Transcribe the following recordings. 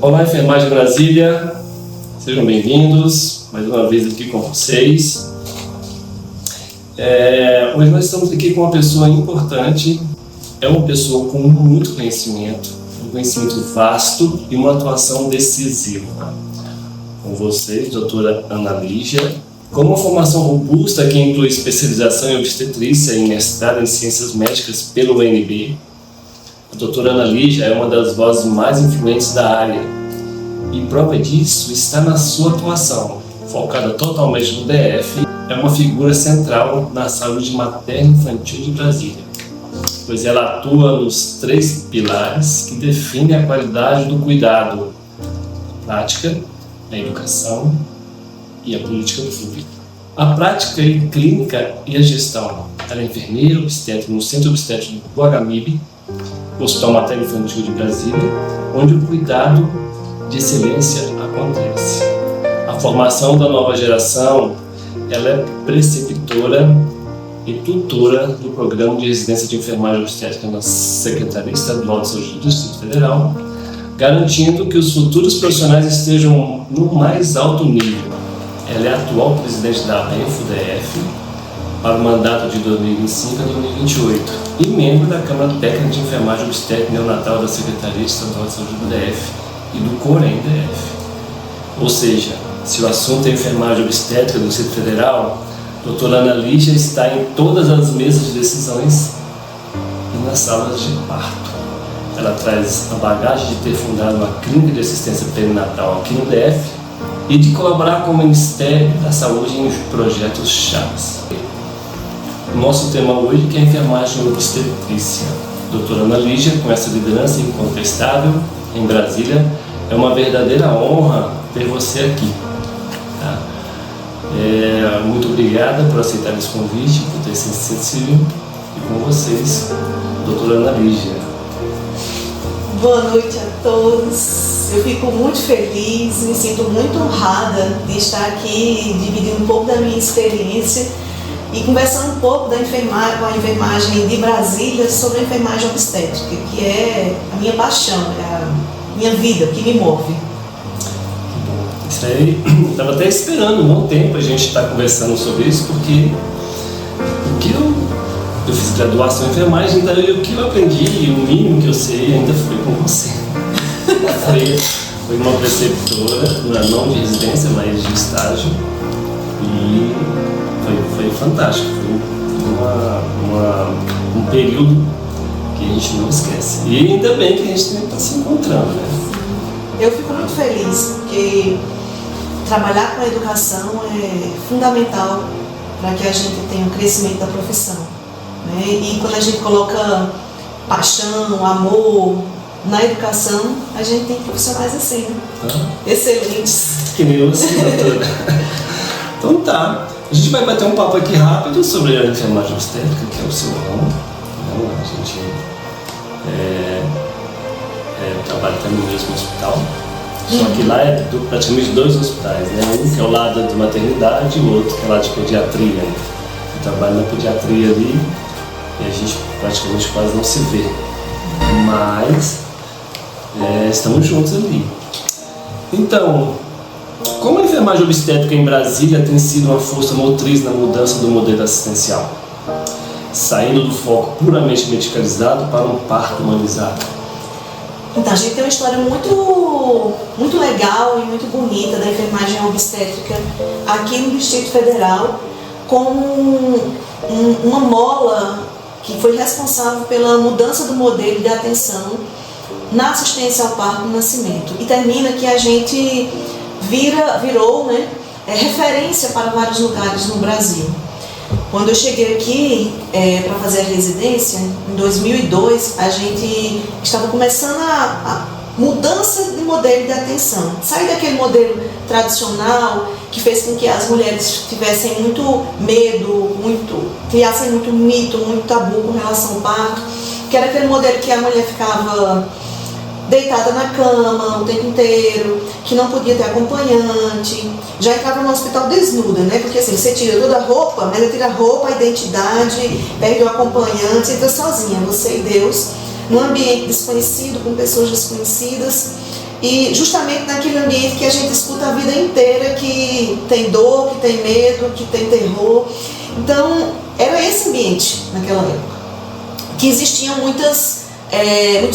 Olá, Enfermagem Brasília, sejam bem-vindos mais uma vez aqui com vocês. Hoje nós estamos aqui com uma pessoa importante, é uma pessoa com muito conhecimento, um conhecimento vasto e uma atuação decisiva. Com vocês, doutora Ana Lígia, com uma formação robusta que inclui especialização em obstetrícia e mestrado em ciências médicas pelo UNB, a doutora Ana Lígia é uma das vozes mais influentes da área e prova disso está na sua atuação, focada totalmente no DF, é uma figura central na saúde materno-infantil de Brasília, pois ela atua nos 3 pilares que definem a qualidade do cuidado: a prática, a educação e a política pública. A prática clínica e a gestão. Ela é enfermeira obstétrica no Centro Obstétrico do Guaramibe, Hospital Materno-Infantil de Brasília, onde o cuidado de excelência acontece. A formação da nova geração, ela é preceptora e tutora do Programa de Residência de Enfermagem Obstétrica na Secretaria Estadual de Saúde do Distrito Federal, garantindo que os futuros profissionais estejam no mais alto nível. Ela é a atual presidente da ABENFO-DF para o mandato de 2025 a 2028 e membro da Câmara Técnica de Enfermagem Obstétrica e Neonatal da Secretaria Estadual de Saúde do DF e do COREM-DF. Ou seja, se o assunto é enfermagem obstétrica do Distrito Federal, a doutora Ana Lígia está em todas as mesas de decisões e nas salas de parto. Ela traz a bagagem de ter fundado uma clínica de assistência perinatal aqui no DF e de colaborar com o Ministério da Saúde em projetos chaves. O nosso tema hoje é a enfermagem obstetrícia. Doutora Ana Lígia, com essa liderança incontestável em Brasília, é uma verdadeira honra ter você aqui. Tá? Muito obrigada por aceitar esse convite, por ter sido sensível. E com vocês, doutora Ana Lígia. Boa noite a todos. Eu fico muito feliz, me sinto muito honrada de estar aqui dividindo um pouco da minha experiência e conversando um pouco da enfermagem, com a enfermagem de Brasília, sobre a enfermagem obstétrica, que é a minha paixão, é a minha vida, o que me move. Isso aí, eu estava até esperando um bom tempo a gente estar conversando sobre isso, porque o que eu fiz graduação em enfermagem, então o que eu aprendi, o mínimo que eu sei ainda foi com você. Foi uma preceptora, não de residência, mas de estágio, e foi fantástico. Foi um período que a gente não esquece. E ainda bem que a gente está se encontrando, né? Eu fico muito feliz, porque trabalhar com a educação é fundamental para que a gente tenha um crescimento da profissão, né? E quando a gente coloca paixão, amor na educação, a gente tem profissionais assim, né? Excelentes. Que nem você, doutora. Então tá. A gente vai bater um papo aqui rápido sobre a enfermagem obstétrica, que é o seu ramo. A gente trabalha também no mesmo hospital. Só que lá é praticamente 2 hospitais, né? Um que é o lado de maternidade e o outro que é lá de pediatria. Eu trabalho na pediatria ali e a gente praticamente quase não se vê. Mas estamos juntos ali. Então, como a enfermagem obstétrica em Brasília tem sido uma força motriz na mudança do modelo assistencial, saindo do foco puramente medicalizado para um parto humanizado? Então, a gente tem uma história muito legal e muito bonita da enfermagem obstétrica aqui no Distrito Federal, como uma mola que foi responsável pela mudança do modelo de atenção na assistência ao parto e no nascimento. E termina que a gente virou, né, referência para vários lugares no Brasil. Quando eu cheguei aqui para fazer a residência, em 2002, a gente estava começando a mudança de modelo de atenção. Sair daquele modelo tradicional que fez com que as mulheres tivessem muito medo, criassem muito mito, muito tabu com relação ao parto, que era aquele modelo que a mulher ficava deitada na cama o tempo inteiro, que não podia ter acompanhante, já entrava no hospital desnuda, né? Porque assim, você tira toda a roupa, mas você tira a roupa, a identidade, perde o acompanhante, entra sozinha, você e Deus, num ambiente desconhecido, com pessoas desconhecidas, e justamente naquele ambiente que a gente escuta a vida inteira, que tem dor, que tem medo, que tem terror. Então, era esse ambiente naquela época, que existiam muitos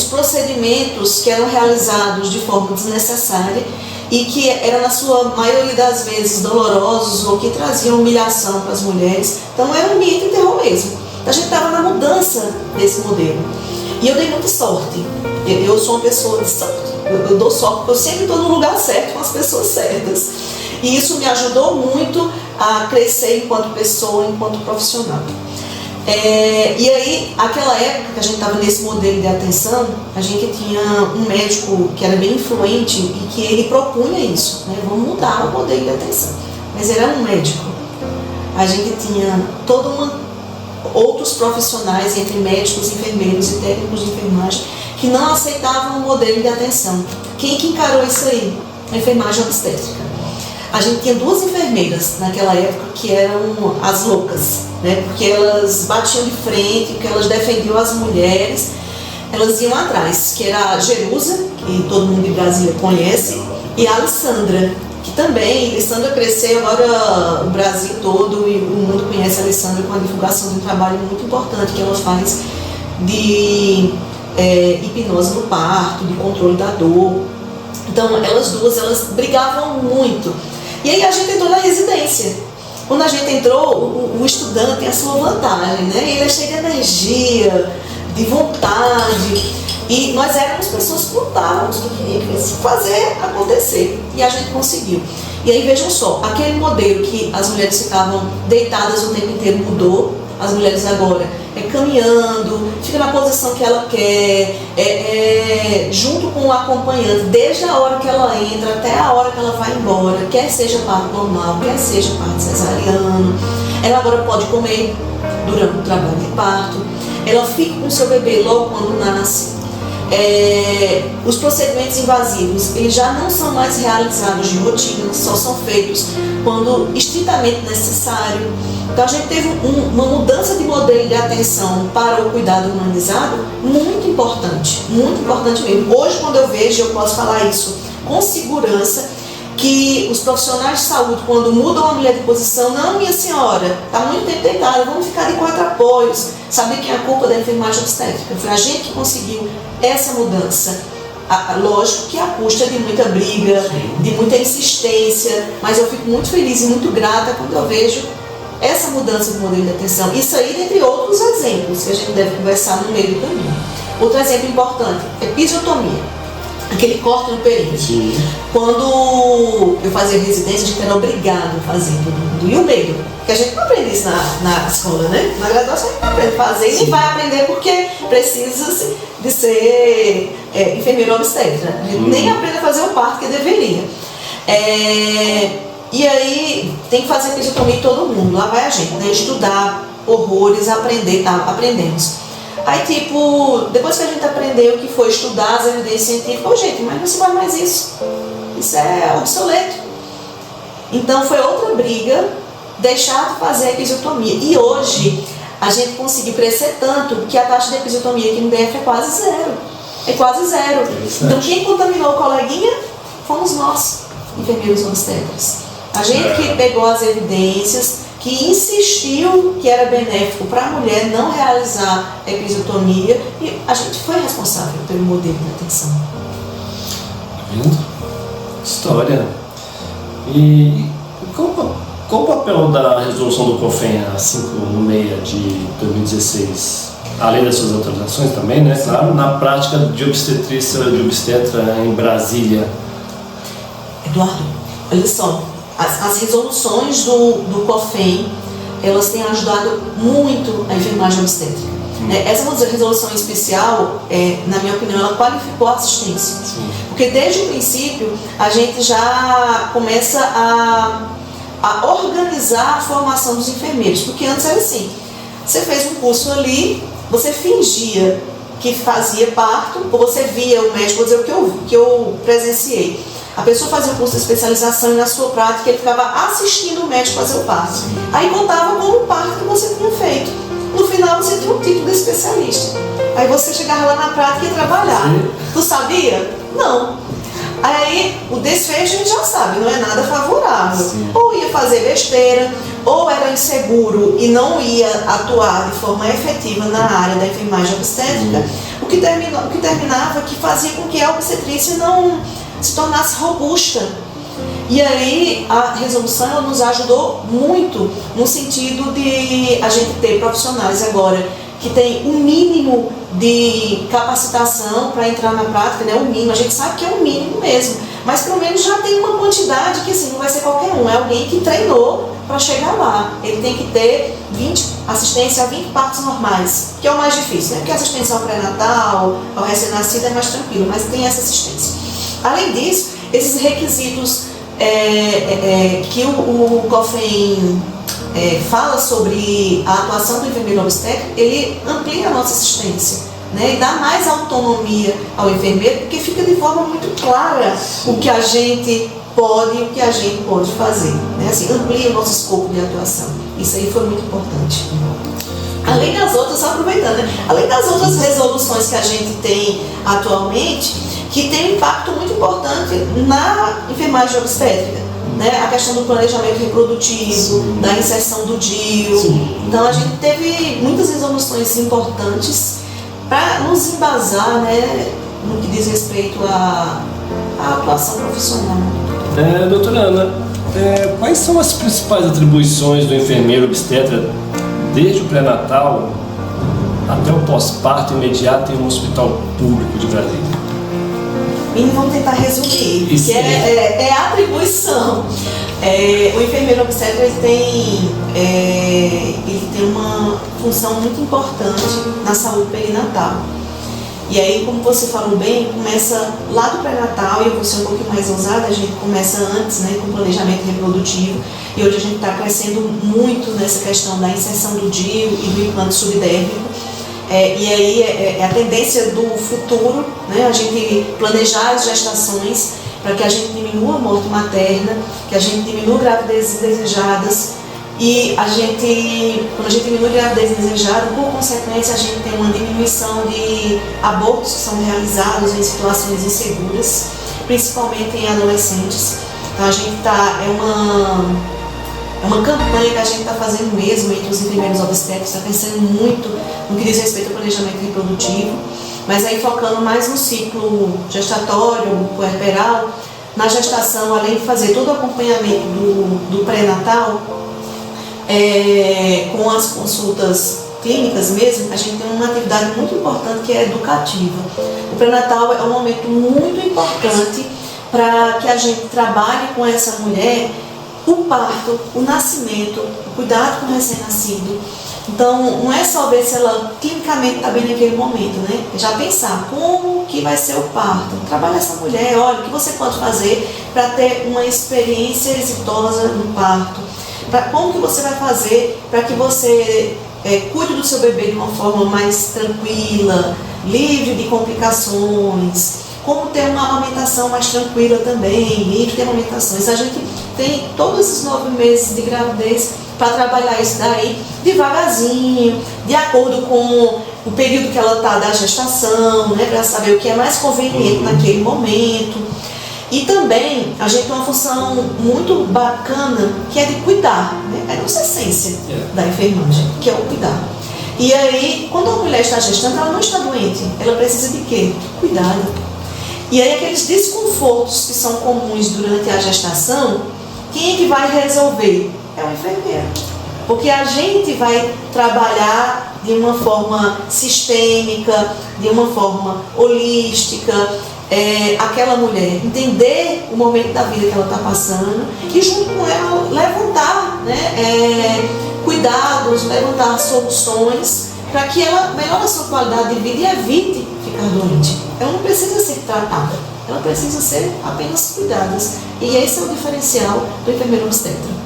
procedimentos que eram realizados de forma desnecessária e que eram, na sua maioria das vezes, dolorosos ou que traziam humilhação para as mulheres. Então, era um ambiente de terror mesmo. Então, a gente estava na mudança desse modelo. E eu dei muita sorte. Eu sou uma pessoa de sorte. Eu dou sorte porque eu sempre estou no lugar certo com as pessoas certas. E isso me ajudou muito a crescer enquanto pessoa, enquanto profissional. E aí, aquela época que a gente estava nesse modelo de atenção, a gente tinha um médico que era bem influente e que ele propunha isso, né? Vamos mudar o modelo de atenção. Mas era um médico. A gente tinha outros profissionais, entre médicos, enfermeiros e técnicos de enfermagem, que não aceitavam o modelo de atenção. Quem que encarou isso aí? A enfermagem obstétrica. A gente tinha 2 enfermeiras naquela época que eram as loucas, né? Porque elas batiam de frente, porque elas defendiam as mulheres, elas iam atrás, que era a Jerusa, que todo mundo de Brasília conhece, e a Alessandra, que também, a Alessandra cresceu, agora o Brasil todo e o mundo conhece a Alessandra com a divulgação de um trabalho muito importante que ela faz de hipnose no parto, de controle da dor. Então, elas duas, elas brigavam muito. E aí a gente entrou na residência. Quando a gente entrou, o estudante tem a sua vantagem, né? Ele é cheio de energia, de vontade. E nós éramos pessoas que lutávamos, que queriam fazer acontecer. E a gente conseguiu. E aí vejam só, aquele modelo que as mulheres ficavam deitadas o tempo inteiro mudou. As mulheres agora caminhando, fica na posição que ela quer, junto com o acompanhante, desde a hora que ela entra até a hora que ela vai embora, quer seja parto normal, quer seja parto cesariano. Ela agora pode comer durante o trabalho de parto, ela fica com o seu bebê logo quando nasce. Os procedimentos invasivos, eles já não são mais realizados de rotina, só são feitos quando estritamente necessário. Então a gente teve uma mudança de modelo de atenção para o cuidado humanizado muito importante mesmo. Hoje, quando eu vejo, eu posso falar isso com segurança, que os profissionais de saúde, quando mudam a mulher de posição, não, minha senhora, está muito tempo deitada, vamos ficar de 4 apoios. Sabe quem é a culpa da enfermagem obstétrica? Foi a gente que conseguiu essa mudança. Lógico que à custa de muita briga, de muita insistência, mas eu fico muito feliz e muito grata quando eu vejo essa mudança do modelo de atenção. Isso aí, dentre outros exemplos, que a gente deve conversar no meio do caminho. Outro exemplo importante é episiotomia, aquele corte no período. Sim. Quando eu fazia residência, a gente era obrigado a fazer todo mundo. E o medo? Porque a gente não aprende isso na escola, né? Na graduação a gente não aprende a fazer. Sim. E nem vai aprender porque precisa de ser enfermeiro obstetra. A gente nem aprende a fazer o parto que deveria. E aí tem que fazer episiotomia em todo mundo. Lá vai a gente, né? Estudar horrores, aprender, tá? Aprendemos. Aí, depois que a gente aprendeu o que foi estudar as evidências científicas, gente, mas não se faz mais isso. Isso é obsoleto. Então, foi outra briga deixar de fazer a episiotomia. E hoje, a gente conseguiu crescer tanto que a taxa de episiotomia aqui no DF é quase zero. É quase zero. Então, quem contaminou o coleguinha fomos nós, enfermeiros obstetras. A gente que pegou as evidências, que insistiu que era benéfico para a mulher não realizar a episiotomia, e a gente foi responsável pelo modelo de atenção. Vendo? História. E qual o papel da resolução do COFEN 516 de 2016? Além das suas atualizações também, né? Claro, na prática de obstetra em Brasília. Eduardo, olha só. As resoluções do COFEN, elas têm ajudado muito a enfermagem obstétrica. Essa resolução especial, na minha opinião, ela qualificou a assistência. Sim. Porque desde o princípio, a gente já começa a organizar a formação dos enfermeiros. Porque antes era assim, você fez um curso ali, você fingia que fazia parto, ou você via o médico, vou dizer o que eu presenciei. A pessoa fazia um curso de especialização e na sua prática ele ficava assistindo o médico fazer o parto. Aí contava como o parto que você tinha feito. No final você tinha um título de especialista. Aí você chegava lá na prática e ia trabalhar. Tu sabia? Não. Aí o desfecho a gente já sabe, não é nada favorável. Sim. Ou ia fazer besteira, ou era inseguro e não ia atuar de forma efetiva na área da enfermagem obstétrica, o que terminava que fazia com que a obstetrícia não se tornasse robusta. E aí a resolução ela nos ajudou muito no sentido de a gente ter profissionais agora que tem um mínimo de capacitação para entrar na prática, né? O mínimo, a gente sabe que é o mínimo mesmo, mas pelo menos já tem uma quantidade que assim, não vai ser qualquer um, é alguém que treinou para chegar lá. Ele tem que ter assistência a 20 partos normais, que é o mais difícil, né? Porque a assistência ao pré-natal, ao recém-nascido é mais tranquilo, mas tem essa assistência. Além disso, esses requisitos que o COFEN fala sobre a atuação do enfermeiro obstétrico, ele amplia a nossa assistência, né, e dá mais autonomia ao enfermeiro, porque fica de forma muito clara o que a gente pode e o que a gente pode fazer, né, assim, amplia o nosso escopo de atuação. Isso aí foi muito importante. Além das outras, só aproveitando, né, além das outras resoluções que a gente tem atualmente, que tem um impacto muito importante na enfermagem obstétrica, né? A questão do planejamento reprodutivo, da inserção do DIU. Então a gente teve muitas resoluções importantes para nos embasar, né, no que diz respeito à atuação profissional. Doutora Ana, quais são as principais atribuições do enfermeiro obstetra desde o pré-natal até o pós-parto imediato em um hospital público de Brasília? E vamos tentar resumir, que é a atribuição. O enfermeiro obstetra ele tem uma função muito importante na saúde perinatal. E aí, como você falou bem, começa lá do pré-natal, e eu vou ser um pouquinho mais ousada, a gente começa antes, né, com o planejamento reprodutivo, e hoje a gente está crescendo muito nessa questão da inserção do DIU e do implante subdérmico. E aí é a tendência do futuro, né, a gente planejar as gestações para que a gente diminua a morte materna, que a gente diminua gravidezes indesejadas, e quando a gente diminui a gravidez indesejada, por consequência a gente tem uma diminuição de abortos que são realizados em situações inseguras, principalmente em adolescentes. Então a gente é uma campanha que a gente está fazendo mesmo entre os enfermeiros obstétricos, está pensando muito no que diz respeito ao planejamento reprodutivo, mas aí focando mais no ciclo gestatório, puerperal, na gestação, além de fazer todo o acompanhamento do pré-natal, com as consultas clínicas mesmo, a gente tem uma atividade muito importante que é educativa. O pré-natal é um momento muito importante para que a gente trabalhe com essa mulher o parto, o nascimento, o cuidado com o recém-nascido. Então, não é só ver se ela clinicamente está bem naquele momento, né? É já pensar como que vai ser o parto. Trabalha essa mulher, olha, o que você pode fazer para ter uma experiência exitosa no parto. Como que você vai fazer para que você cuide do seu bebê de uma forma mais tranquila, livre de complicações. Como ter uma amamentação mais tranquila também, livre de amamentações. A gente tem todos esses 9 meses de gravidez para trabalhar isso daí devagarzinho, de acordo com o período que ela está da gestação, né, para saber o que é mais conveniente naquele momento. E também a gente tem uma função muito bacana que é de cuidar, né? É a nossa essência da enfermagem, que é o cuidar. E aí, quando a mulher está gestando, ela não está doente, ela precisa de quê? Cuidado. E aí aqueles desconfortos que são comuns durante a gestação, quem é que vai resolver? É o enfermeiro. Porque a gente vai trabalhar de uma forma sistêmica, de uma forma holística, aquela mulher, entender o momento da vida que ela está passando e junto com ela levantar, né, cuidados, levantar soluções para que ela melhore a sua qualidade de vida e evite ficar doente. Ela não precisa ser tratada, ela precisa ser apenas cuidada. E esse é o diferencial do enfermeiro obstetra.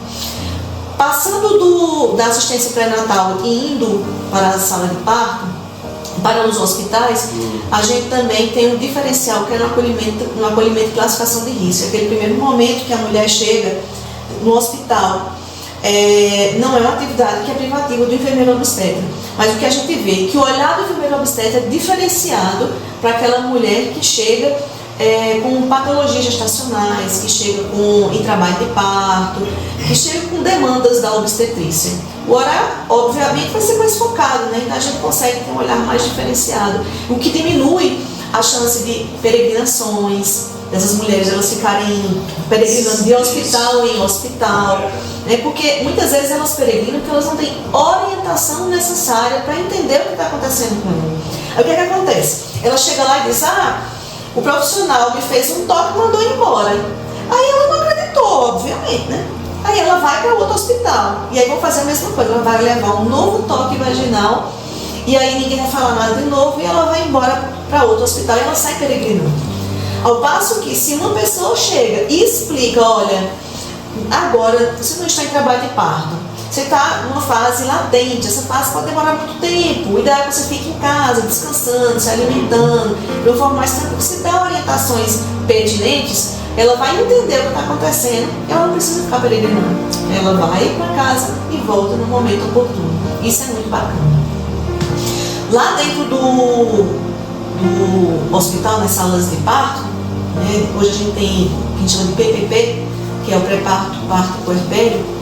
Passando da assistência pré-natal e indo para a sala de parto, para os hospitais, a gente também tem um diferencial que é no acolhimento de classificação de risco. Aquele primeiro momento que a mulher chega no hospital, não é uma atividade que é privativa do enfermeiro obstetra, mas o que a gente vê é que o olhar do enfermeiro obstetra é diferenciado para aquela mulher que chega com patologias gestacionais, que chega em trabalho de parto, que chega com demandas da obstetrícia. O horário, obviamente, vai ser mais focado, né? Então a gente consegue ter um olhar mais diferenciado, o que diminui a chance de peregrinações, dessas mulheres elas ficarem peregrinando de hospital em hospital, né? Porque muitas vezes elas peregrinam porque elas não têm orientação necessária para entender o que está acontecendo com ela. Aí o que é que acontece? Ela chega lá e diz, o profissional me fez um toque e mandou embora. Aí ela não acreditou, obviamente, né? Aí ela vai para outro hospital. E aí vão fazer a mesma coisa. Ela vai levar um novo toque vaginal. E aí ninguém vai falar nada de novo. E ela vai embora para outro hospital. E ela sai peregrinando. Ao passo que se uma pessoa chega e explica, olha, agora você não está em trabalho de parto. Você está numa fase latente, essa fase pode demorar muito tempo. O ideal é que você fique em casa, descansando, se alimentando, de uma forma mais tranquila. Se dá orientações pertinentes, ela vai entender o que está acontecendo e ela não precisa ficar peregrinando. Ela vai para casa e volta no momento oportuno. Isso é muito bacana. Lá dentro do hospital, nas salas de parto, né, hoje a gente tem o que a gente chama de PPP, que é o pré-parto, parto puerpério.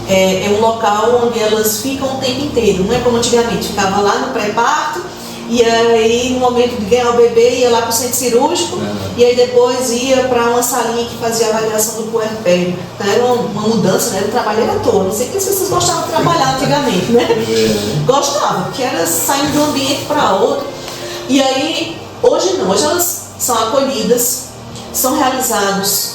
É um local onde elas ficam o tempo inteiro, não é como antigamente, ficava lá no pré-parto e aí no momento de ganhar o bebê ia lá para o centro cirúrgico e aí depois ia para uma salinha que fazia a avaliação do puerpério. Então era uma mudança, né? O trabalho era todo. Não sei porque as pessoas gostavam de trabalhar antigamente, né? Gostavam, porque era saindo de um ambiente para outro. E aí, hoje não, hoje elas são acolhidas, são realizados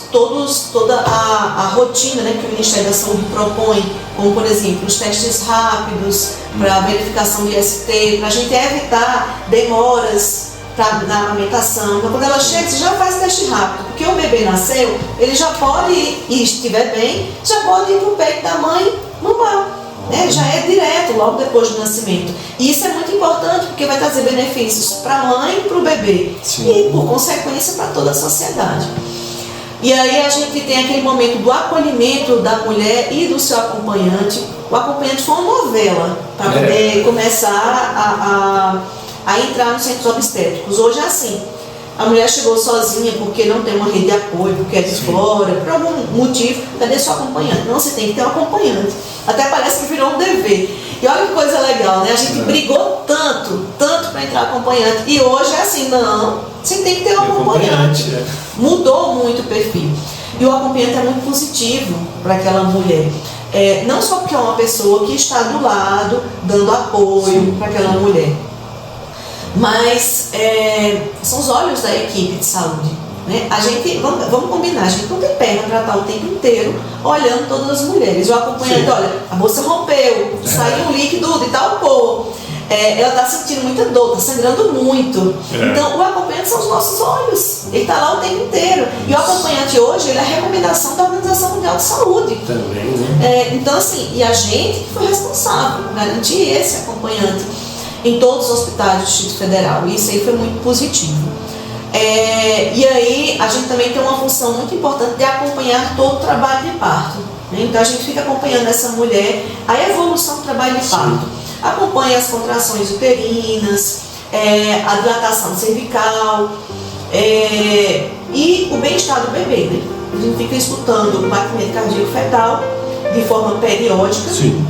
toda a rotina, né, que o Ministério da Saúde propõe, como por exemplo os testes rápidos para verificação de IST, para a gente evitar demoras na amamentação. Então quando ela chega, você já faz teste rápido, porque o bebê nasceu, ele já pode ir, e estiver bem, já pode ir para o peito da mãe mamar. Já é direto, logo depois do nascimento. E isso é muito importante, porque vai trazer benefícios para a mãe e para o bebê. Sim. E, por consequência, para toda a sociedade. E aí a gente tem aquele momento do acolhimento da mulher e do seu acompanhante. O acompanhante foi uma novela para poder começar a entrar nos centros obstétricos. Hoje é assim. A mulher chegou sozinha porque não tem uma rede de apoio, porque é de fora, por algum motivo, cadê seu acompanhante? Não, você tem que ter um acompanhante. Até parece que virou um dever. E olha que coisa legal, né? A gente brigou tanto para entrar acompanhante. E hoje é assim, não, você tem que ter um acompanhante. Mudou muito o perfil. E o acompanhante é muito positivo para aquela mulher. Não só porque é uma pessoa que está do lado, dando apoio para aquela mulher. Mas são os olhos da equipe de saúde, né? A gente, vamos combinar, a gente não tem perna para estar o tempo inteiro olhando todas as mulheres. O acompanhante, olha, a bolsa rompeu, saiu um líquido de tal cor, ela está sentindo muita dor, está sangrando muito. Então o acompanhante são os nossos olhos, ele está lá o tempo inteiro. E o acompanhante hoje, ele é a recomendação da Organização Mundial de Saúde. Também, né? Então assim, e a gente que foi responsável por garantir esse acompanhante em todos os hospitais do Distrito Federal, e isso aí foi muito positivo. E aí a gente também tem uma função muito importante de acompanhar todo o trabalho de parto, né? Então a gente fica acompanhando essa mulher, a evolução do trabalho de parto, acompanha as contrações uterinas, a dilatação cervical e o bem-estar do bebê, né? A gente fica escutando o batimento cardíaco fetal de forma periódica. Sim.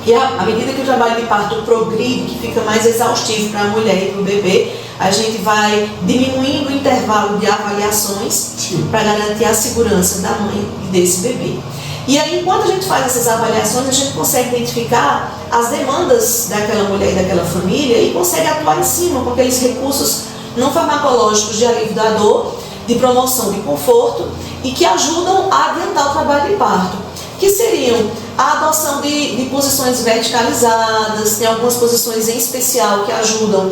E à medida que o trabalho de parto progride, que fica mais exaustivo para a mulher e para o bebê, a gente vai diminuindo o intervalo de avaliações para garantir a segurança da mãe e desse bebê. E aí, enquanto a gente faz essas avaliações, a gente consegue identificar as demandas daquela mulher e daquela família e consegue atuar em cima com aqueles recursos não farmacológicos de alívio da dor, de promoção de conforto e que ajudam a adiantar o trabalho de parto, que seriam a adoção de posições verticalizadas, tem algumas posições em especial que ajudam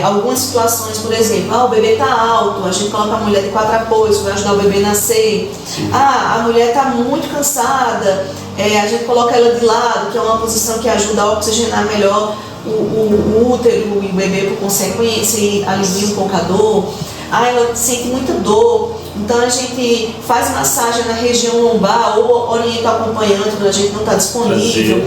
algumas situações, por exemplo, o bebê está alto, a gente coloca a mulher de 4 apoios, vai ajudar o bebê a nascer. A mulher está muito cansada, a gente coloca ela de lado, que é uma posição que ajuda a oxigenar melhor o útero e o bebê por consequência e alivia um pouco a dor. Ela sente muita dor, então a gente faz massagem na região lombar ou orienta o acompanhante quando a gente não está disponível.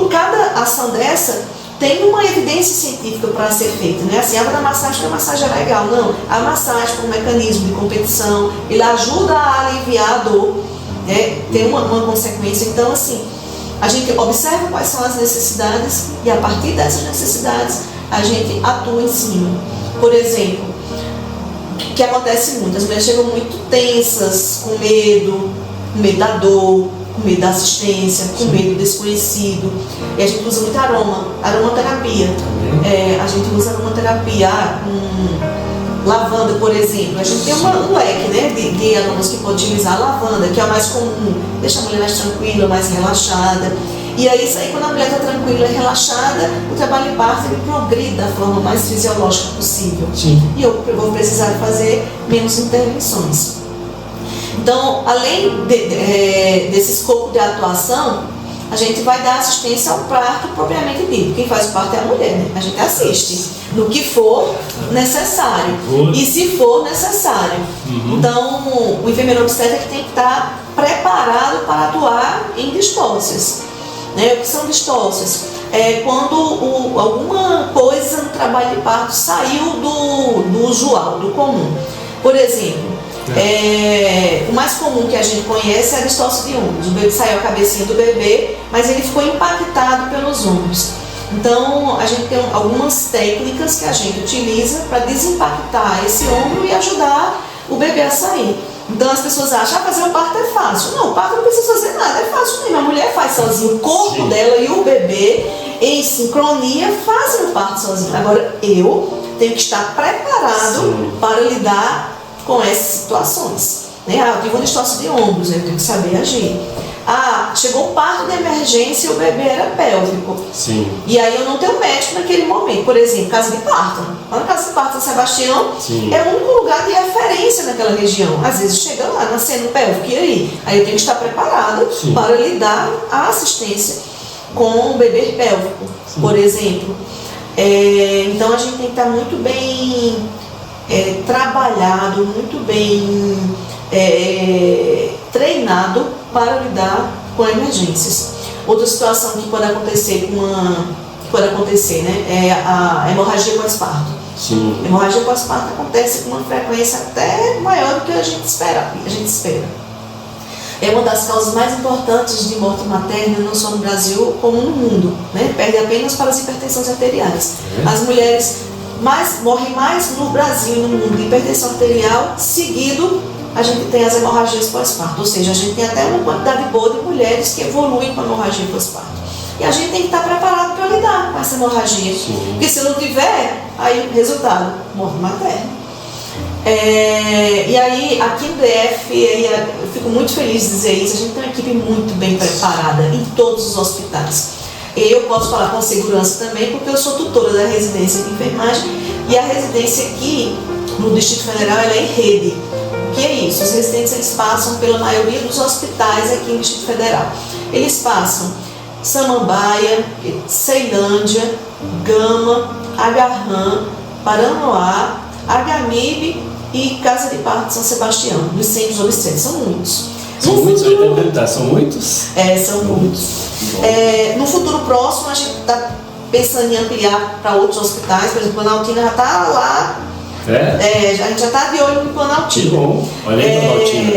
Cada ação dessa tem uma evidência científica para ser feita, né? Assim, a massagem, que a massagem é legal. Não, a massagem como mecanismo de competição, ele ajuda a aliviar a dor, né? Tem uma consequência. Então, assim, a gente observa quais são as necessidades e a partir dessas necessidades a gente atua em cima. Por exemplo, o que acontece muito, as mulheres chegam muito tensas, com medo da dor, com medo da assistência, com medo do desconhecido. E a gente usa muito aromaterapia. A gente usa aromaterapia com lavanda, por exemplo. A gente tem um leque, né, de aromas que pode utilizar. A lavanda, que é a mais comum, deixa a mulher mais tranquila, mais relaxada. E aí, isso aí, quando a mulher está tranquila e relaxada, o trabalho de parto ele progride da forma mais fisiológica possível. Sim. E eu vou precisar fazer menos intervenções. Então, além desse escopo de atuação, a gente vai dar assistência ao parto propriamente dito. Quem faz o parto é a mulher, né? A gente assiste no que for necessário e se for necessário. Então, o enfermeiro obstétrico tem que estar preparado para atuar em distócias. Né? O que são distócias? É quando alguma coisa no trabalho de parto saiu do usual, do comum. Por exemplo, o mais comum que a gente conhece é a distócia de ombros. O bebê saiu a cabecinha do bebê, mas ele ficou impactado pelos ombros. Então, a gente tem algumas técnicas que a gente utiliza para desimpactar esse ombro e ajudar o bebê a sair. Então, as pessoas acham que fazer o parto é fácil. Não, o parto não precisa fazer nada, é fácil mesmo. A mulher faz sozinha, o corpo dela e o bebê, em sincronia, fazem o parto sozinho. Agora, eu tenho que estar preparado para lidar com essas situações. Né? Eu tive uma distócia de ombros, eu tenho que saber agir. Chegou o parto de emergência e o bebê era pélvico. Sim. E aí eu não tenho médico naquele momento. Por exemplo, casa de parto. Lá na casa de parto de São Sebastião, é o único lugar de referência naquela região. Às vezes chega lá, nascendo pélvico, e aí? Aí eu tenho que estar preparado para lidar a assistência com o bebê pélvico, por exemplo. Então a gente tem que estar muito bem trabalhado, muito bem treinado para lidar com emergências. Outra situação que pode acontecer né, é a hemorragia pós-parto. Sim. A hemorragia pós-parto acontece com uma frequência até maior do que a gente espera. É uma das causas mais importantes de morte materna, não só no Brasil, como no mundo. Né? Perde apenas para as hipertensões arteriais. As mulheres morrem mais no Brasil e no mundo de hipertensão arterial, seguido a gente tem as hemorragias pós-parto, ou seja, a gente tem até uma quantidade boa de mulheres que evoluem com a hemorragia pós-parto. E a gente tem que estar preparado para lidar com essa hemorragia. Porque se não tiver, aí o resultado, morte materna. E aí, aqui no DF, eu fico muito feliz de dizer isso, a gente tem uma equipe muito bem preparada em todos os hospitais. Eu posso falar com segurança também, porque eu sou tutora da residência de enfermagem e a residência aqui no Distrito Federal ela é em rede. O que é isso? Os residentes eles passam pela maioria dos hospitais aqui no Distrito Federal. Eles passam Samambaia, Ceilândia, Gama, Agarrã, Paranoá, Agamib e Casa de Parto de São Sebastião, dos centros obstétricos. São muitos. São muitos? São muitos? São muitos. No futuro próximo, a gente está pensando em ampliar para outros hospitais. Por exemplo, Planaltina já está lá. A gente já está de olho no Planaltina. Que bom. Olha aí, Planaltina.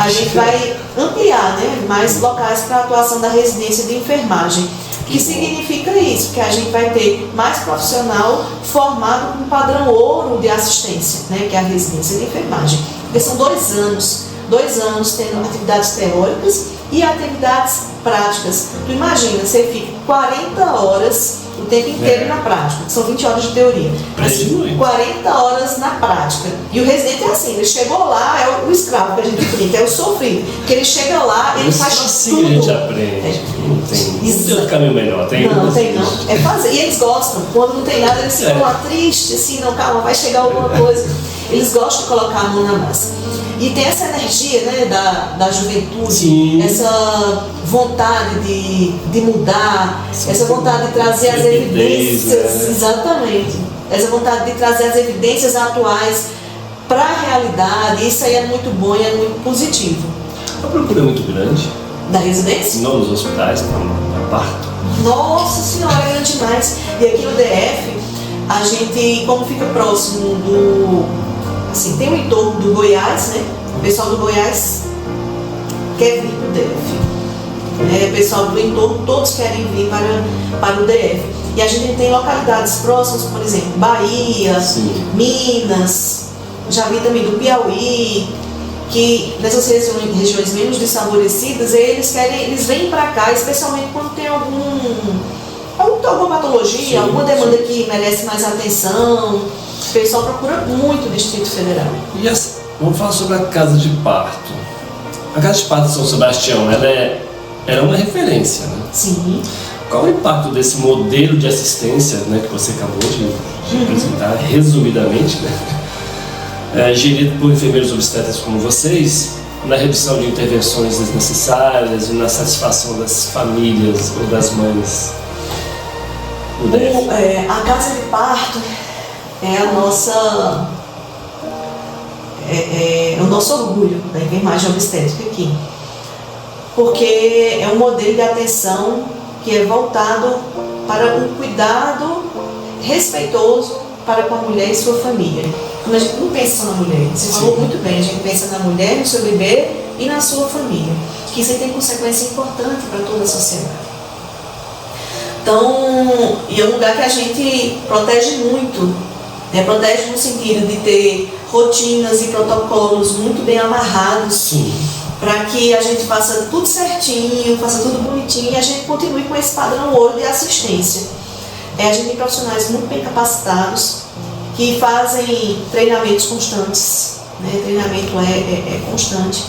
A gente vai ampliar, né, mais locais para a atuação da residência de enfermagem. O que significa isso? Que a gente vai ter mais profissional formado com padrão ouro de assistência, né, que é a residência de enfermagem. Porque são 2 anos tendo atividades teóricas e atividades práticas. Tu imagina, você fica 40 horas o tempo inteiro na prática, que são 20 horas de teoria. Mas 40 horas na prática. E o residente é assim, ele chegou lá, é o escravo que a gente brinca, é o sofrido. Que ele chega lá, ele faz assim tudo. A gente aprende. Não tem caminho melhor. Não. É fazer. E eles gostam. Quando não tem nada, eles ficam lá tristes, assim, não, calma, vai chegar alguma coisa. Eles gostam de colocar a mão na massa. E tem essa energia, né, da juventude, Sim. Essa vontade de mudar, essa vontade de trazer as evidências, né? Exatamente, essa vontade de trazer as evidências atuais para a realidade. Isso aí é muito bom e é muito positivo. A procura é muito grande? Da residência? Não, nos hospitais, na parto? Nossa senhora, é grande demais. E aqui no DF, a gente, como fica próximo do... Assim, tem o entorno do Goiás, né? O pessoal do Goiás quer vir para o DF. O pessoal do entorno, todos querem vir para o DF. E a gente tem localidades próximas, por exemplo, Bahia, sim, Minas, já vi também do Piauí, que nessas regiões menos desfavorecidas, eles vêm para cá, especialmente quando tem alguma patologia, sim, alguma demanda, sim, que merece mais atenção. O pessoal procura muito o Distrito Federal. E vamos falar sobre a casa de parto. A casa de parto de São Sebastião, ela é uma referência, né? Sim. Qual o impacto desse modelo de assistência, né, que você acabou de apresentar, resumidamente, né, gerido por enfermeiros obstetras como vocês, na redução de intervenções desnecessárias e na satisfação das famílias ou das mães? A casa de parto é o nosso orgulho da enfermagem obstétrica aqui, porque é um modelo de atenção que é voltado para um cuidado respeitoso para com a mulher e sua família. Quando a gente não pensa só na mulher, você falou muito bem, a gente pensa na mulher, no seu bebê e na sua família, que isso tem consequência importante para toda a sociedade. Então, e é um lugar que a gente protege muito, né? Protege no sentido de ter rotinas e protocolos muito bem amarrados, para que a gente faça tudo certinho, faça tudo bonitinho e a gente continue com esse padrão ouro de assistência. A gente tem profissionais muito bem capacitados que fazem treinamentos constantes, né? Treinamento é constante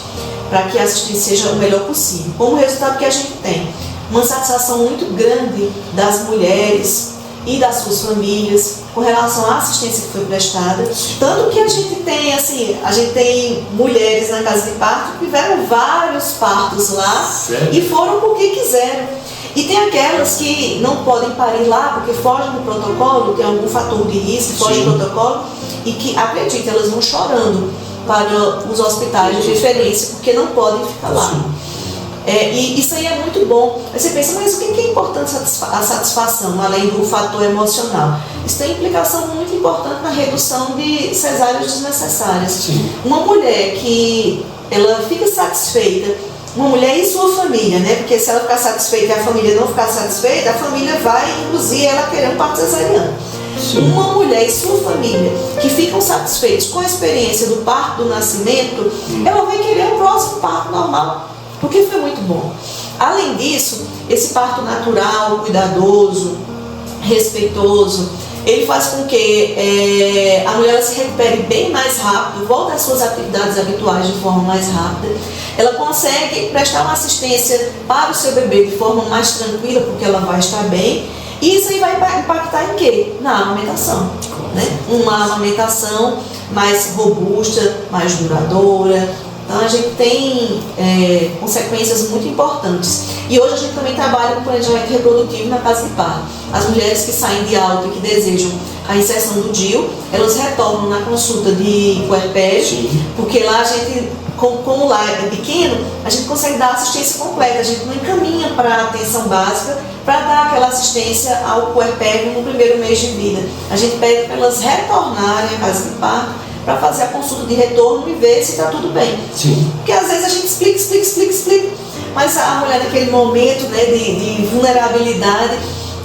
para que a assistência seja o melhor possível. Como resultado que a gente tem uma satisfação muito grande das mulheres e das suas famílias com relação à assistência que foi prestada, tanto que a gente tem mulheres na casa de parto que tiveram vários partos lá. Sério? E foram porque quiseram. E tem aquelas que não podem parir lá porque fogem do protocolo, tem algum fator de risco, fogem do protocolo, e que, acredite, elas vão chorando para os hospitais de referência porque não podem ficar lá. E isso aí é muito bom. Aí você pensa, mas o que é importante a satisfação, além do fator emocional? Isso tem implicação muito importante na redução de cesáreas desnecessárias. Sim. Uma mulher que ela fica satisfeita, uma mulher e sua família, né? Porque se ela ficar satisfeita e a família não ficar satisfeita, a família vai induzir ela a querer um parto cesariano. Sim. Uma mulher e sua família que ficam satisfeitos com a experiência do parto do nascimento, ela vai querer o próximo parto normal, porque foi muito bom. Além disso, esse parto natural, cuidadoso, respeitoso, ele faz com que a mulher se recupere bem mais rápido, volte às suas atividades habituais de forma mais rápida. Ela consegue prestar uma assistência para o seu bebê de forma mais tranquila, porque ela vai estar bem. E isso aí vai impactar em quê? Na amamentação, né? Uma amamentação mais robusta, mais duradoura. Então a gente tem consequências muito importantes. E hoje a gente também trabalha com planejamento reprodutivo na casa de parto. As mulheres que saem de alta e que desejam a inserção do DIU, elas retornam na consulta de puerpério, porque lá a gente, como lá é pequeno, a gente consegue dar assistência completa. A gente não encaminha para a atenção básica para dar aquela assistência ao puerpério no primeiro mês de vida. A gente pede para elas retornarem à casa de parto para fazer a consulta de retorno e ver se está tudo bem. Sim. Porque às vezes a gente explica, mas a mulher naquele momento, né, de vulnerabilidade,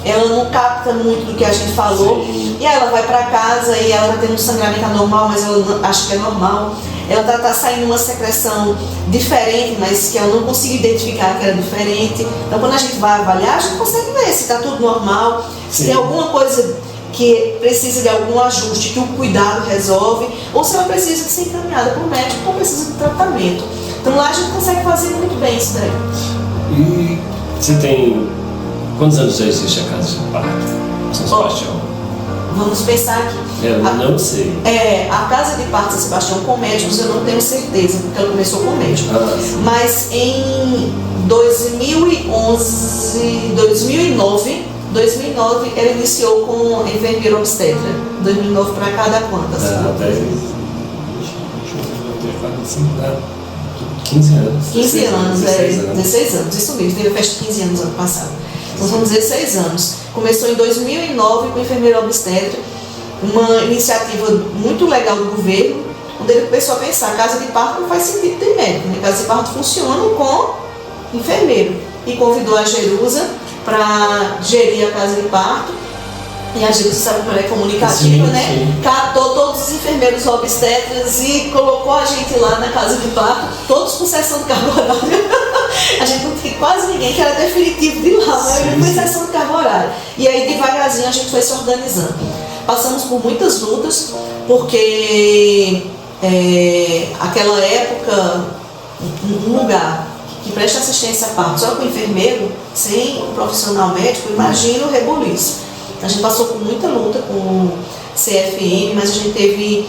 ela não capta muito do que a gente falou. Sim. E aí ela vai para casa e ela está tendo um sangramento anormal, mas ela acha que é normal. Ela está saindo uma secreção diferente, mas que ela não conseguiu identificar que era diferente. Então quando a gente vai avaliar, a gente consegue ver se está tudo normal, se tem alguma coisa que precisa de algum ajuste que o cuidado resolve, ou se ela precisa de ser encaminhada para o médico ou precisa de tratamento. Então lá a gente consegue fazer muito bem isso daí. E você tem... Quantos anos já existe a casa de parto? São Sebastião? Vamos pensar aqui. Eu não sei. A casa de parto São Sebastião com médicos eu não tenho certeza, porque ela começou com médico. Mas em 2009 ela iniciou com enfermeira obstetra. 2009 para cá dá quantas? 15 anos. 15 anos, 16 anos. 16 anos, isso mesmo. Teve a festa de 15 anos ano passado. são 16 anos. Começou em 2009 com o enfermeiro obstetra, uma iniciativa muito legal do governo, onde ele começou a pensar, casa de parto não faz sentido ter médico, né? Casa de parto funciona com enfermeiro. E convidou a Jerusa para gerir a casa de parto. E a Jerusa, sabe como ela é comunicativa, sim, né? Sim. Catou todos os enfermeiros obstetras e colocou a gente lá na casa de parto, todos com sessão de carga horária. A gente não tinha quase ninguém que era definitivo de lá, mas foi sessão de carga horária. E aí, devagarzinho, a gente foi se organizando. Passamos por muitas lutas, porque aquela época, um lugar que presta assistência a parto só com enfermeiro, sem um profissional médico, imagina o rebuliço. A gente passou por muita luta com o CFM, mas a gente teve